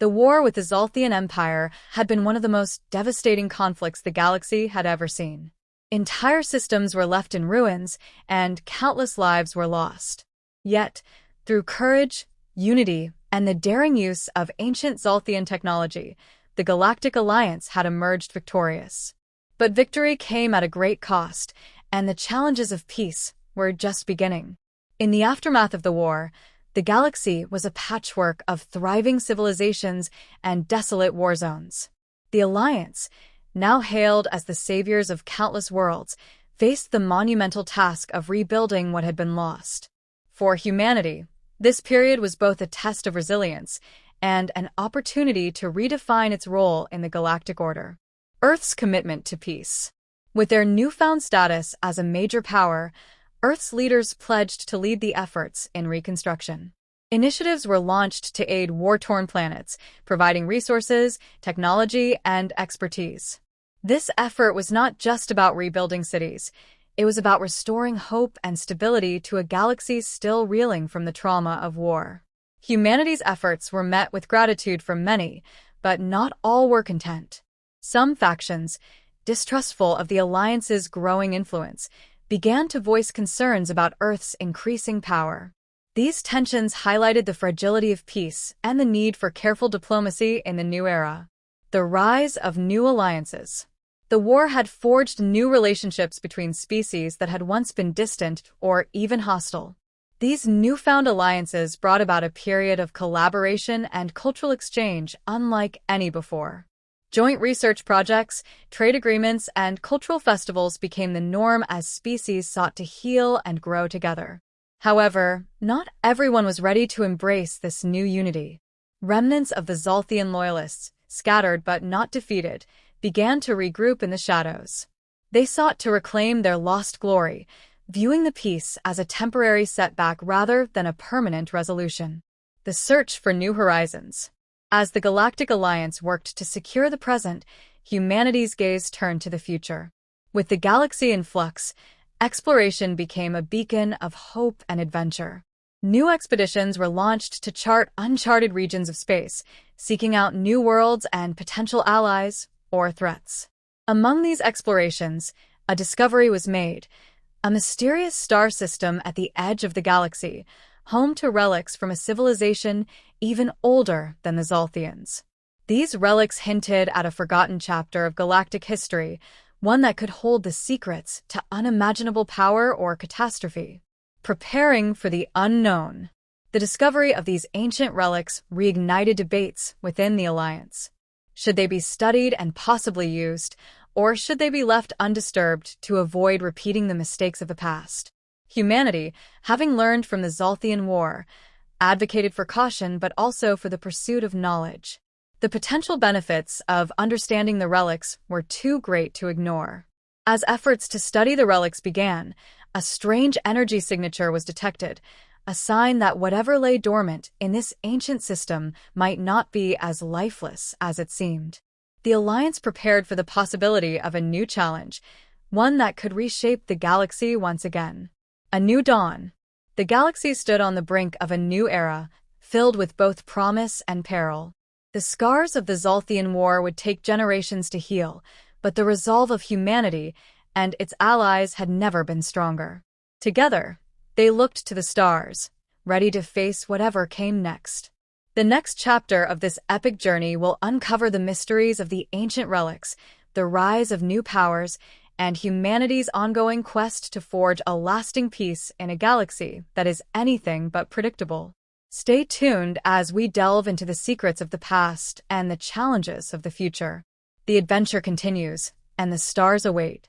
The war with the Xaltheon Empire had been one of the most devastating conflicts the galaxy had ever seen. Entire systems were left in ruins, and countless lives were lost. Yet, through courage, unity, and the daring use of ancient Xaltheon technology, the Galactic Alliance had emerged victorious. But victory came at a great cost, and the challenges of peace were just beginning. In the aftermath of the war, the galaxy was a patchwork of thriving civilizations and desolate war zones. The Alliance, now hailed as the saviors of countless worlds, faced the monumental task of rebuilding what had been lost. For humanity, this period was both a test of resilience and an opportunity to redefine its role in the galactic order. Earth's commitment to peace. With their newfound status as a major power, Earth's leaders pledged to lead the efforts in reconstruction. Initiatives were launched to aid war-torn planets, providing resources, technology, and expertise. This effort was not just about rebuilding cities. It was about restoring hope and stability to a galaxy still reeling from the trauma of war. Humanity's efforts were met with gratitude from many, but not all were content. Some factions, distrustful of the Alliance's growing influence, began to voice concerns about Earth's increasing power. These tensions highlighted the fragility of peace and the need for careful diplomacy in the new era. The rise of new alliances. The war had forged new relationships between species that had once been distant or even hostile. These newfound alliances brought about a period of collaboration and cultural exchange unlike any before. Joint research projects, trade agreements, and cultural festivals became the norm as species sought to heal and grow together. However, not everyone was ready to embrace this new unity. Remnants of the Xaltheon loyalists, scattered but not defeated, began to regroup in the shadows. They sought to reclaim their lost glory, viewing the peace as a temporary setback rather than a permanent resolution. The search for new horizons. As the Galactic Alliance worked to secure the present, humanity's gaze turned to the future. With the galaxy in flux, exploration became a beacon of hope and adventure. New expeditions were launched to chart uncharted regions of space, seeking out new worlds and potential allies or threats. Among these explorations, a discovery was made: a mysterious star system at the edge of the galaxy, home to relics from a civilization even older than the Xaltheons. These relics hinted at a forgotten chapter of galactic history, one that could hold the secrets to unimaginable power or catastrophe. Preparing for the unknown. The discovery of these ancient relics reignited debates within the Alliance. Should they be studied and possibly used, or should they be left undisturbed to avoid repeating the mistakes of the past? Humanity, having learned from the Xaltheon War, advocated for caution but also for the pursuit of knowledge. The potential benefits of understanding the relics were too great to ignore. As efforts to study the relics began, a strange energy signature was detected, a sign that whatever lay dormant in this ancient system might not be as lifeless as it seemed. The Alliance prepared for the possibility of a new challenge, one that could reshape the galaxy once again. A new dawn. The galaxy stood on the brink of a new era, filled with both promise and peril. The scars of the Xaltheon War would take generations to heal, but the resolve of humanity and its allies had never been stronger. Together, they looked to the stars, ready to face whatever came next. The next chapter of this epic journey will uncover the mysteries of the ancient relics, the rise of new powers, and humanity's ongoing quest to forge a lasting peace in a galaxy that is anything but predictable. Stay tuned as we delve into the secrets of the past and the challenges of the future. The adventure continues, and the stars await.